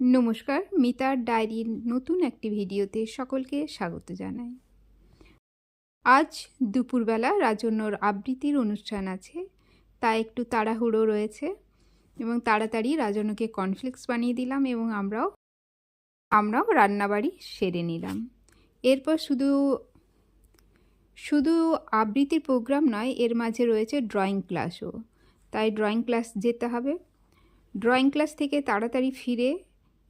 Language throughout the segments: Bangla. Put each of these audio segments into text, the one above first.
নমস্কার, মিতার ডায়েরির নতুন একটি ভিডিওতে সকলকে স্বাগত জানাই। আজ দুপুরবেলা রাজন্যর আবৃত্তির অনুষ্ঠান আছে, তাই একটু তাড়াহুড়ো রয়েছে এবং তাড়াতাড়ি রাজন্যকে কর্নফ্লেক্স বানিয়ে দিলাম এবং আমরাও রান্নাবাড়ি সেরে নিলাম। এরপর শুধু আবৃত্তির প্রোগ্রাম নয়, এর মাঝে রয়েছে ড্রয়িং ক্লাসও, তাই ড্রয়িং ক্লাস যেতে হবে। ড্রয়িং ক্লাস থেকে তাড়াতাড়ি ফিরে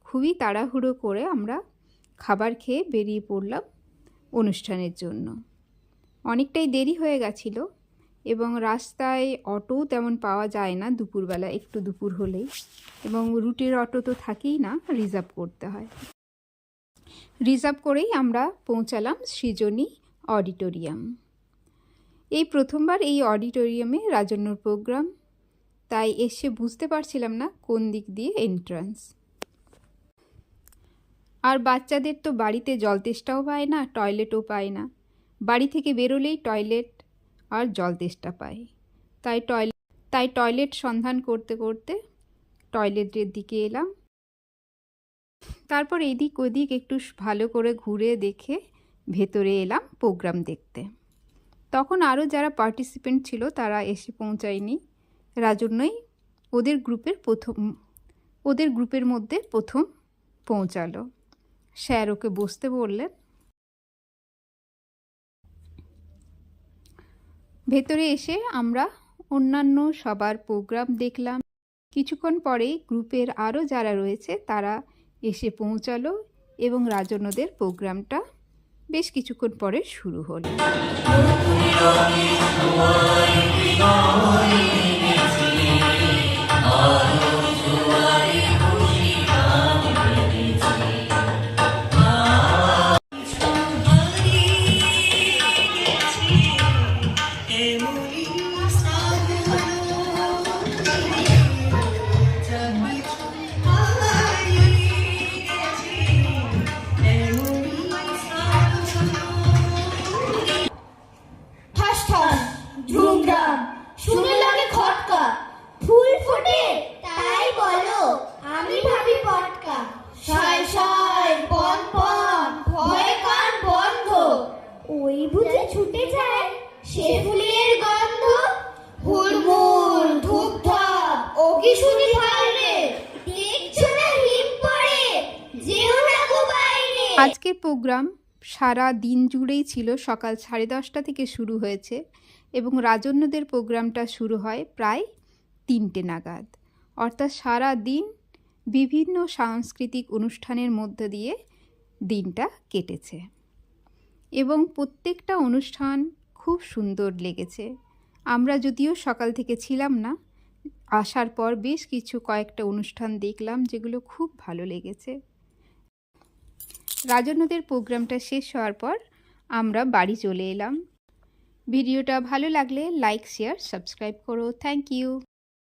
খুবই তাড়াহুড়ো করে আমরা খাবার খেয়ে বেরিয়ে পড়লাম অনুষ্ঠানের জন্য। অনেকটাই দেরি হয়ে গেছিল এবং রাস্তায় অটো তেমন পাওয়া যায় না দুপুরবেলা, একটু দুপুর হলেই, এবং রুটের অটো তো থাকেই না, রিজার্ভ করতে হয়। রিজার্ভ করেই আমরা পৌঁছালাম সৃজনী অডিটোরিয়াম। এই প্রথমবার এই অডিটোরিয়ামে রাজন্যর প্রোগ্রাম, তাই এসে বুঝতে পারছিলাম না কোন দিক দিয়ে এন্ট্রান্স। আর বাচ্চাদের তো বাড়িতে জল তেষ্টাও পায় না, টয়লেটও পায় না। বাড়ি থেকে বেরোলেই টয়লেট আর জল তেষ্টা পায়, তাই টয়লেট সন্ধান করতে করতে টয়লেটের দিকে এলাম। তারপর এদিক ওদিক একটু ভালো করে ঘুরে দেখে ভেতরে এলাম প্রোগ্রাম দেখতে। তখন আরও যারা পার্টিসিপেন্ট ছিল তারা এসে পৌঁছায়নি। রাজন্যই ওদের গ্রুপের মধ্যে প্রথম পৌঁছালো। স্যার ওকে বসতে বললেন। ভেতরে এসে আমরা অন্যান্য সবার প্রোগ্রাম দেখলাম। কিছুক্ষণ পরেই গ্রুপের আরও যারা রয়েছে তারা এসে পৌঁছালো এবং রাজন্যদের প্রোগ্রামটা বেশ কিছুক্ষণ পরে শুরু হলো। শুনে লাগে খটকা, ফুল ফোটে তাই বলো, আমি ভাবি পটকা। শয় শয় পন পন, ভয়ে কান বন্ধ, ওই বুঝে ছুটে যায় সে ফুলের গন্ধ। হুড়মুড় ধূপ ধাপ, ও কি শুনি রে, দেখছো না হিম পড়ে, যেও না গো বাইরে। আজকের প্রোগ্রাম সারা দিন জুড়েই ছিল। সকাল 10:30 থেকে শুরু হয়েছে এবং রাজন্যদের প্রোগ্রামটা শুরু হয় প্রায় 3টে নাগাদ। অর্থাৎ সারা দিন বিভিন্ন সাংস্কৃতিক অনুষ্ঠানের মধ্যে দিয়ে দিনটা কেটেছে এবং প্রত্যেকটা অনুষ্ঠান খুব সুন্দর লেগেছে। আমরা যদিও সকাল থেকে ছিলাম না, আসার পর বেশ কয়েকটা অনুষ্ঠান দেখলাম যেগুলো খুব ভালো লেগেছে। রাজন্যদের প্রোগ্রামটা শেষ হওয়ার পর আমরা বাড়ি চলে এলাম। ভিডিওটা ভালো লাগলে লাইক, শেয়ার, সাবস্ক্রাইব করো। Thank you.